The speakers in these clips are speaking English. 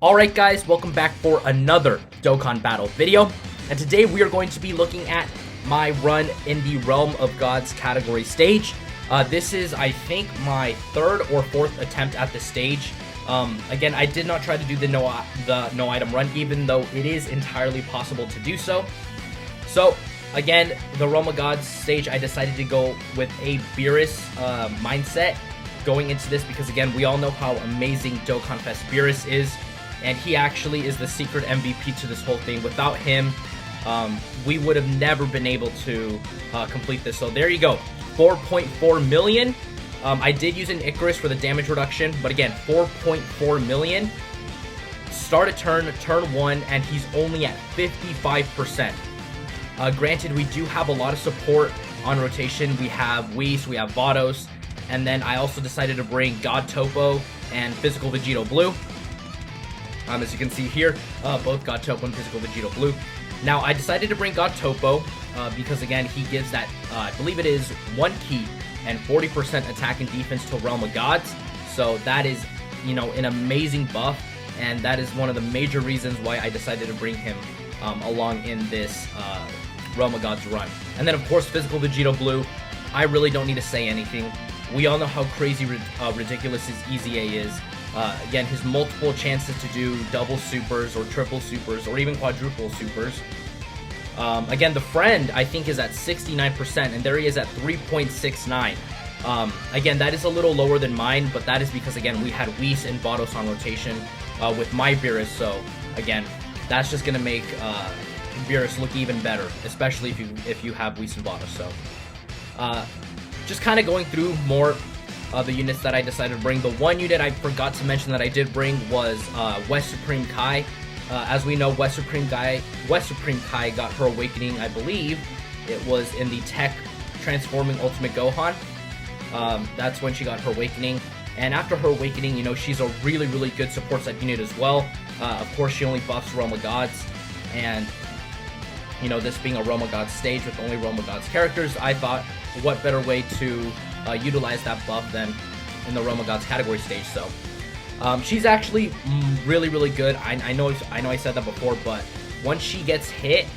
Alright guys, welcome back for another Dokkan Battle video, and today we are going to be looking at my run in the Realm of Gods category stage. This is, I think, my third or fourth attempt at the stage. Again, I did not try to do the no item run, even though it is entirely possible to do so. So, again, the Realm of Gods stage, I decided to go with a Beerus mindset going into this because, again, we all know how amazing Dokkanfest Beerus is. And he actually is the secret MVP to this whole thing. Without him, we would have never been able to complete this. So there you go, 4.4 million. I did use an Icarus for the damage reduction, but again, 4.4 million. Start a turn 1, and he's only at 55%. Granted, we do have a lot of support on rotation. We have Whis, we have Vados, and then I also decided to bring God Topo and Physical Vegito Blue. As you can see here, both God Topo and Physical Vegito Blue. Now, I decided to bring God Topo because, again, he gives that, I believe it is 1 key and 40% attack and defense to Realm of Gods. So that is, you know, an amazing buff, and that is one of the major reasons why I decided to bring him along in this Realm of Gods run. And then, of course, Physical Vegito Blue. I really don't need to say anything. We all know how crazy ridiculous his EZA is. Again, his multiple chances to do double supers or triple supers or even quadruple supers. Again, the friend, I think, is at 69%, and there he is at 3.69. Again, that is a little lower than mine, but that is because, again, we had Whis and Vados on rotation with my Beerus, so, again, that's just going to make Beerus look even better, especially if you have Whis and Vados. So, just kind of going through more the units that I decided to bring. The one unit I forgot to mention that I did bring was West Supreme Kai. As we know, West Supreme Kai got her awakening, I believe it was in the Tech Transforming Ultimate Gohan. That's when she got her awakening. And after her awakening, you know, she's a really, really good support set unit as well. Of course, she only buffs Realm of Gods. And, you know, this being a Realm of Gods stage with only Realm of Gods characters, I thought, what better way to utilize that buff than in the Realm of Gods category stage. So she's actually really, really good. I know I said that before, but once she gets hit,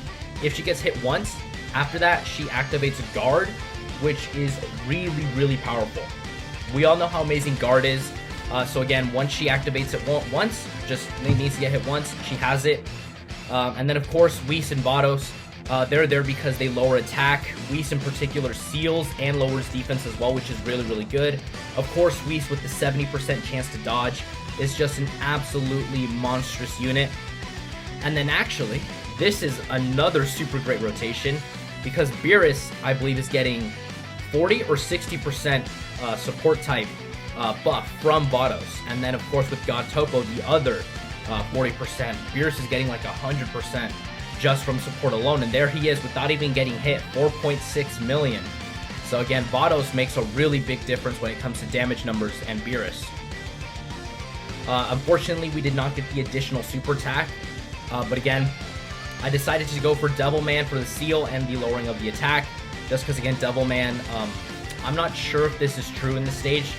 if she gets hit once, after that she activates Guard, which is really, really powerful. We all know how amazing Guard is. So again, once she activates it once, just needs to get hit once, she has it. And then, of course, Whis and Vados. They're there because they lower attack. Whis in particular seals and lowers defense as well, which is really, really good. Of course, Whis with the 70% chance to dodge is just an absolutely monstrous unit. And then actually, this is another super great rotation because Beerus, I believe, is getting 40 or 60% support type buff from Vados. And then, of course, with God Topo, the other 40%. Beerus is getting like 100%. Just from support alone, and there he is without even getting hit, 4.6 million. So again, Vados makes a really big difference when it comes to damage numbers and Beerus. Unfortunately, we did not get the additional super attack, but again, I decided to go for Devilman for the seal and the lowering of the attack, just because, again, Devilman, I'm not sure if this is true in the stage,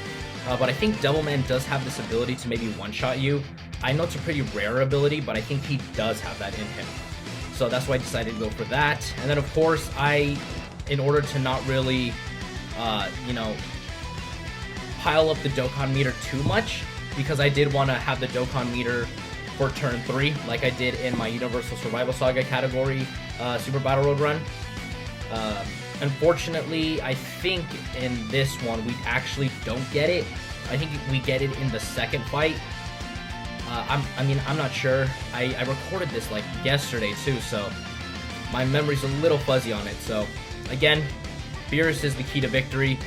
but I think Devilman does have this ability to maybe one-shot you. I know it's a pretty rare ability, but I think he does have that in him. So that's why I decided to go for that. And then, of course, in order to not really, you know, pile up the Dokkan meter too much, because I did want to have the Dokkan meter for turn 3, like I did in my Universal Survival Saga category Super Battle Road run. Unfortunately, I think in this one, we actually don't get it. I think we get it in the second fight. I'm not sure. I recorded this like yesterday too, so my memory's a little fuzzy on it. So again, Beerus is the key to victory.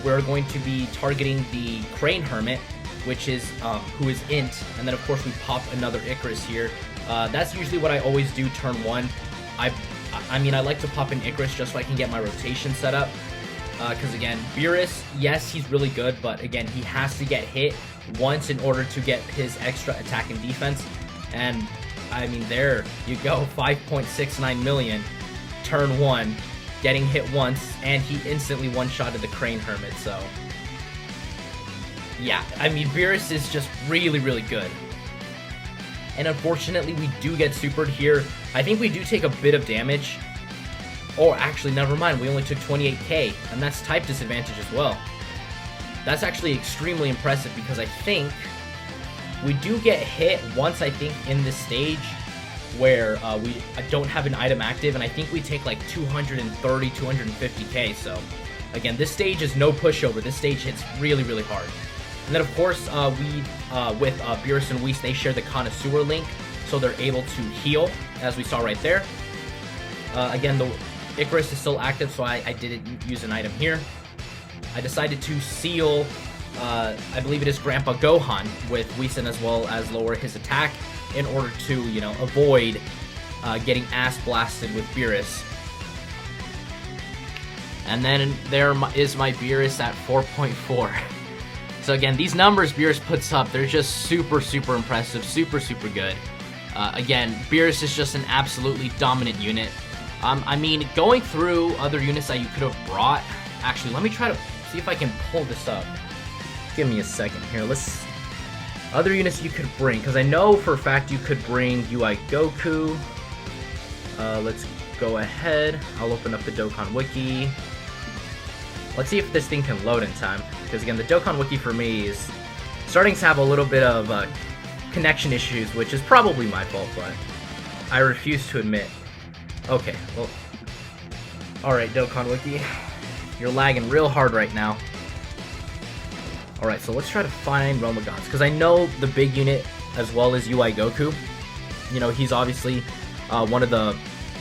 We're going to be targeting the Crane Hermit, which is who is int, and then of course we pop another Icarus here. That's usually what I always do turn 1. I mean, I like to pop an Icarus just so I can get my rotation set up. Because again, Beerus, yes, he's really good, but again, he has to get hit once in order to get his extra attack and defense. And I mean, there you go, 5.69 million, turn 1, getting hit once, and he instantly one-shotted the Crane Hermit. So yeah, I mean, Beerus is just really, really good. and unfortunately we do get supered here. I think we do take a bit of damage. Or actually, never mind, we only took 28k, and that's type disadvantage as well. That's actually extremely impressive because I think we do get hit once, I think, in this stage where we don't have an item active, and I think we take like 230, 250k. So again, this stage is no pushover. This stage hits really, really hard. And then of course, with Beerus and Whis, they share the Connoisseur link, so they're able to heal, as we saw right there. Again, the Icarus is still active, so I didn't use an item here. I decided to seal, I believe it is Grandpa Gohan with Whis as well as lower his attack in order to, you know, avoid getting ass blasted with Beerus. And then there is my Beerus at 4.4. So again, these numbers Beerus puts up, they're just super, super impressive, super, super good. Again, Beerus is just an absolutely dominant unit. I mean, going through other units that you could have brought... Actually, let me try to see if I can pull this up. Give me a second here. Other units you could bring, because I know for a fact you could bring UI Goku. Let's go ahead. I'll open up the Dokkan Wiki. Let's see if this thing can load in time. Because again, the Dokkan Wiki for me is starting to have a little bit of connection issues, which is probably my fault, but I refuse to admit. Okay, well, alright, Dokkan Wiki, you're lagging real hard right now. Alright, so let's try to find Realm of Gods, because I know the big unit as well as UI Goku. You know, he's obviously one of the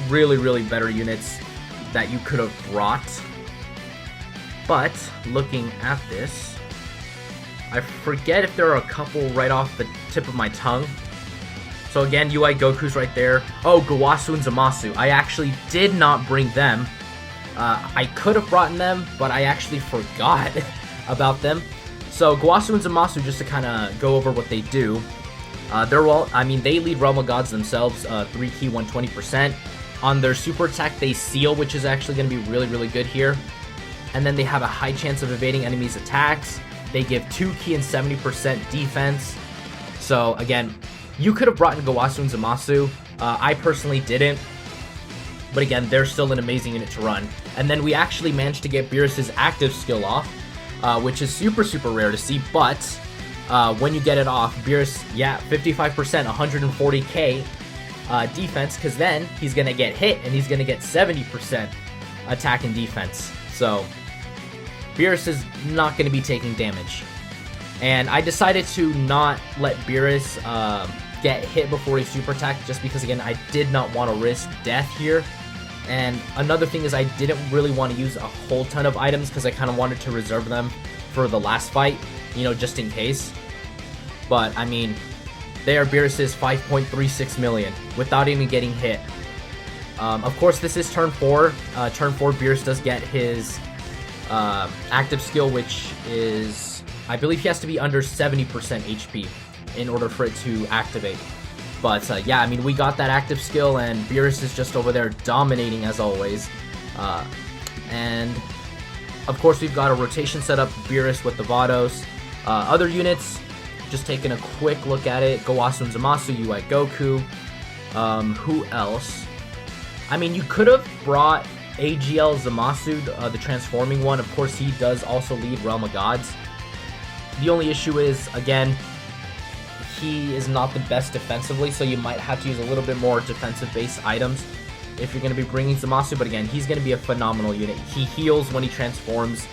really, really better units that you could have brought. But, looking at this, I forget if there are a couple right off the tip of my tongue. So again, UI Goku's right there. Oh, Gowasu and Zamasu. I actually did not bring them. I could have brought them, but I actually forgot about them. So Gowasu and Zamasu, just to kind of go over what they do. They lead Realm of Gods themselves, 3 key, 120%. On their super attack, they seal, which is actually going to be really, really good here. And then they have a high chance of evading enemies' attacks. They give 2 key and 70% defense. So again, you could have brought in Gowasu and Zamasu. I personally didn't. But again, they're still an amazing unit to run. And then we actually managed to get Beerus' active skill off, which is super, super rare to see. But when you get it off, Beerus, yeah, 55%, 140k defense, because then he's going to get hit and he's going to get 70% attack and defense. So Beerus is not going to be taking damage. And I decided to not let Beerus get hit before he super attacked, just because, again, I did not want to risk death here. And another thing is I didn't really want to use a whole ton of items, because I kind of wanted to reserve them for the last fight, you know, just in case. But, I mean, there Beerus' 5.36 million without even getting hit. Of course, this is turn 4. Turn 4, Beerus does get his active skill, which is, I believe he has to be under 70% HP in order for it to activate. But yeah, I mean, we got that active skill, and Beerus is just over there dominating as always. And of course, we've got a rotation set up, Beerus with the Vados. Other units, just taking a quick look at it, Gowasu and Zamasu, UI Goku. Who else? I mean, you could have brought AGL Zamasu, the transforming one. Of course, he does also lead Realm of Gods. The only issue is, again, he is not the best defensively, so you might have to use a little bit more defensive-based items if you're going to be bringing Zamasu. But again, he's going to be a phenomenal unit. He heals when he transforms.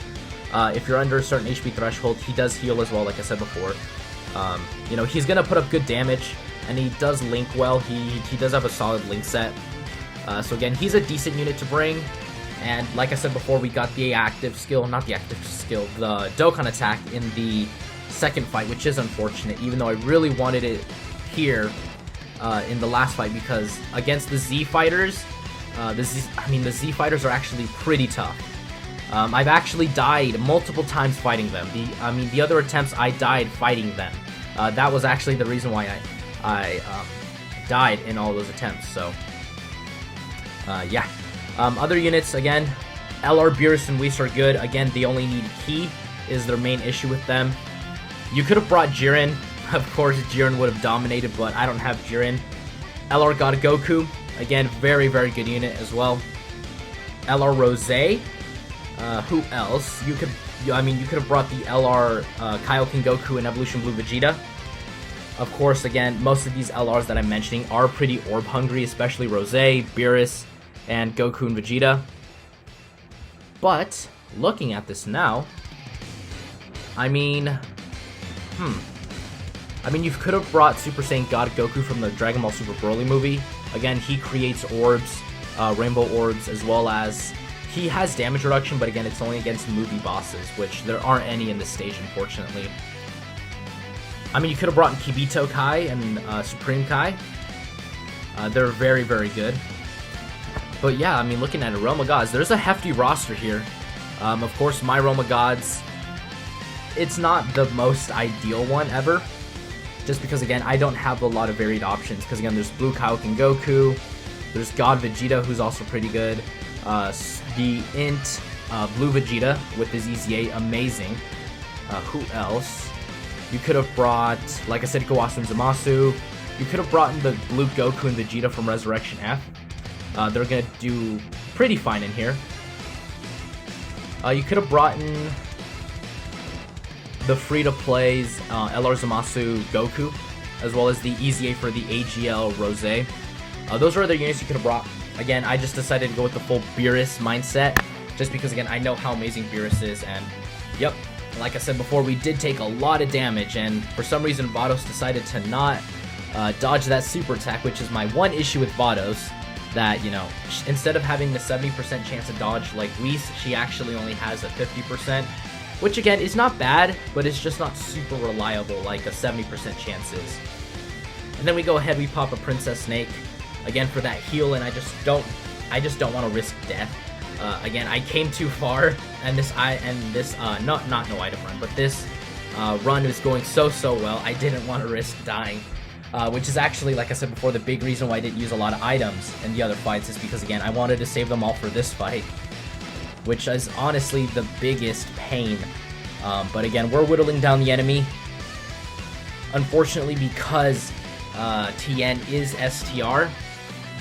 If you're under a certain HP threshold, he does heal as well, like I said before. You know, he's going to put up good damage, and he does link well. He does have a solid link set. So again, he's a decent unit to bring. And like I said before, we got the active skill, not the active skill, the Dokkan attack in the second fight, which is unfortunate, even though I really wanted it here in the last fight, because against the Z fighters, the Z fighters are actually pretty tough. I've actually died multiple times fighting them. The other attempts I died fighting them. That was actually the reason why I died in all those attempts. So yeah. Other units, again, LR, Beerus, and Whis are good. Again, they only need Ki is their main issue with them. You could have brought Jiren Of course, Jiren would have dominated, but I don't have Jiren. LR got a Goku. Again, very, very good unit as well. LR Rose. Who else? You could have brought the LR Kaioken Goku and Evolution Blue Vegeta. Of course, again, most of these LRs that I'm mentioning are pretty orb hungry, especially Rose, Beerus, and Goku and Vegeta. But looking at this now, I mean, you could have brought Super Saiyan God Goku from the Dragon Ball Super Broly movie. Again, he creates orbs, rainbow orbs, as well as he has damage reduction, but again, it's only against movie bosses, which there aren't any in this stage, unfortunately. I mean, you could have brought in Kibito Kai and Supreme Kai. They're very, very good. But yeah, I mean, looking at a Realm of Gods, there's a hefty roster here. Of course, my Realm of Gods, it's not the most ideal one ever. Just because, again, I don't have a lot of varied options. Because, again, there's Blue Kaioken Goku. There's God Vegeta, who's also pretty good. The Int Blue Vegeta with his EZA, amazing. Who else? You could have brought, like I said, Kawasu and Zamasu. You could have brought in the Blue Goku and Vegeta from Resurrection F. They're going to do pretty fine in here. You could have brought in the free-to-plays LR Zamasu Goku, as well as the EZA for the AGL Rose. Those are other units you could have brought. Again, I just decided to go with the full Beerus mindset, just because, again, I know how amazing Beerus is, and yep, like I said before, we did take a lot of damage, and for some reason, Vados decided to not dodge that super attack, which is my one issue with Vados, that, you know, instead of having the 70% chance to dodge like Whis, she actually only has a 50%, which, again, is not bad, but it's just not super reliable like a 70% chance is. And then we go ahead, we pop a Princess Snake, again, for that heal, and I just don't want to risk death. Again, I came too far, and this not no item run, but this run is going so well. I didn't want to risk dying, which is actually, like I said before, the big reason why I didn't use a lot of items in the other fights is because, again, I wanted to save them all for this fight, which is honestly the biggest pain. But again, we're whittling down the enemy. Unfortunately, because Tien is STR,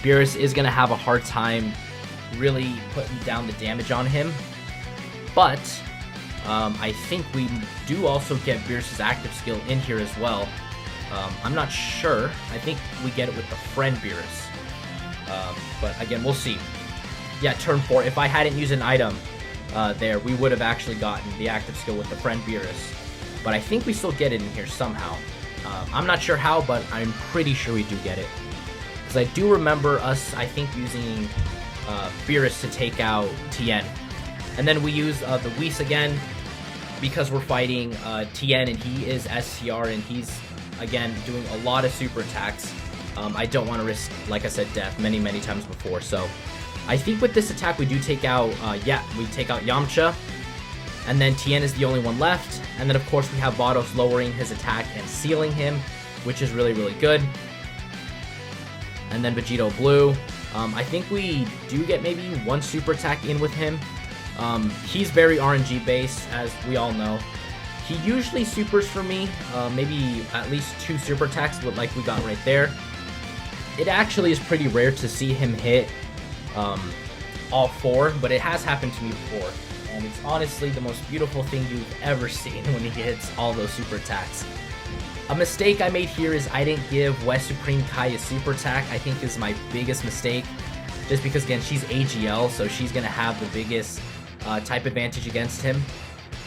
Beerus is going to have a hard time really putting down the damage on him. But I think we do also get Beerus' active skill in here as well. I'm not sure. I think we get it with the friend Beerus. But again, we'll see. Yeah, turn 4. If I hadn't used an item there, we would have actually gotten the active skill with the friend Beerus. But I think we still get it in here somehow. I'm not sure how, but I'm pretty sure we do get it. Because I do remember us, I think, using Beerus to take out Tien. And then we use the Whis again, because we're fighting Tien, and he is STR, and he's, again, doing a lot of super attacks. I don't want to risk, like I said, death many times before. So I think with this attack, we do take out, we take out Yamcha. And then Tien is the only one left. And then, of course, we have Vados lowering his attack and sealing him, which is really good. And then Vegito Blue. I think we do get maybe one super attack in with him. He's very RNG based, as we all know. He usually supers for me, maybe at least 2 super attacks, like we got right there. It actually is pretty rare to see him hit all 4, but it has happened to me before. And it's honestly the most beautiful thing you've ever seen when he hits all those super attacks. A mistake I made here is I didn't give West Supreme Kai a super attack. I think is my biggest mistake. Just because, again, she's AGL, so she's going to have the biggest type advantage against him.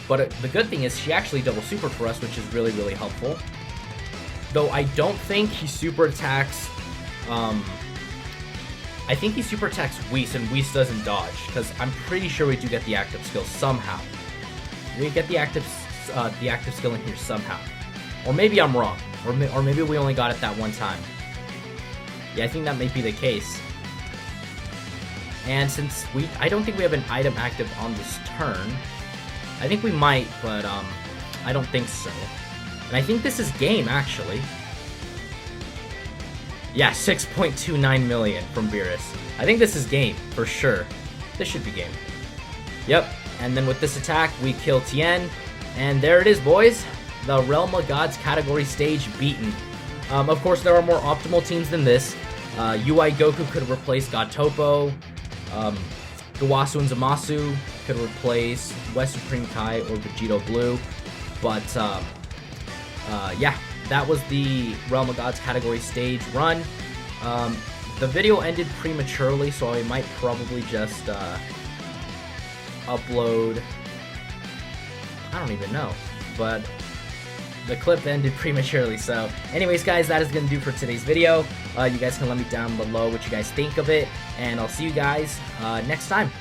But the good thing is she actually double supered for us, which is really helpful. Though I don't think he super attacks... I think he super attacks Whis, and Whis doesn't dodge, because I'm pretty sure we do get the active skill somehow. We get the active skill in here somehow. Or maybe I'm wrong. Or maybe we only got it that one time. Yeah, I think that may be the case. And since I don't think we have an item active on this turn. I think we might, but I don't think so. And I think this is game, actually. Yeah, 6.29 million from Beerus. I think this is game, for sure. This should be game. Yep, and then with this attack, we kill Tien. And there it is, boys. the Realm of Gods category stage beaten. Of course, there are more optimal teams than this. UI Goku could replace God Topo. Gawasu and Zamasu could replace West Supreme Kai or Vegito Blue. But, yeah, that was the Realm of Gods category stage run. The video ended prematurely, so I might probably just upload... I don't even know, but the clip ended prematurely. So anyways, guys, that is going to do for today's video. You guys can let me down below what you guys think of it, and I'll see you guys next time.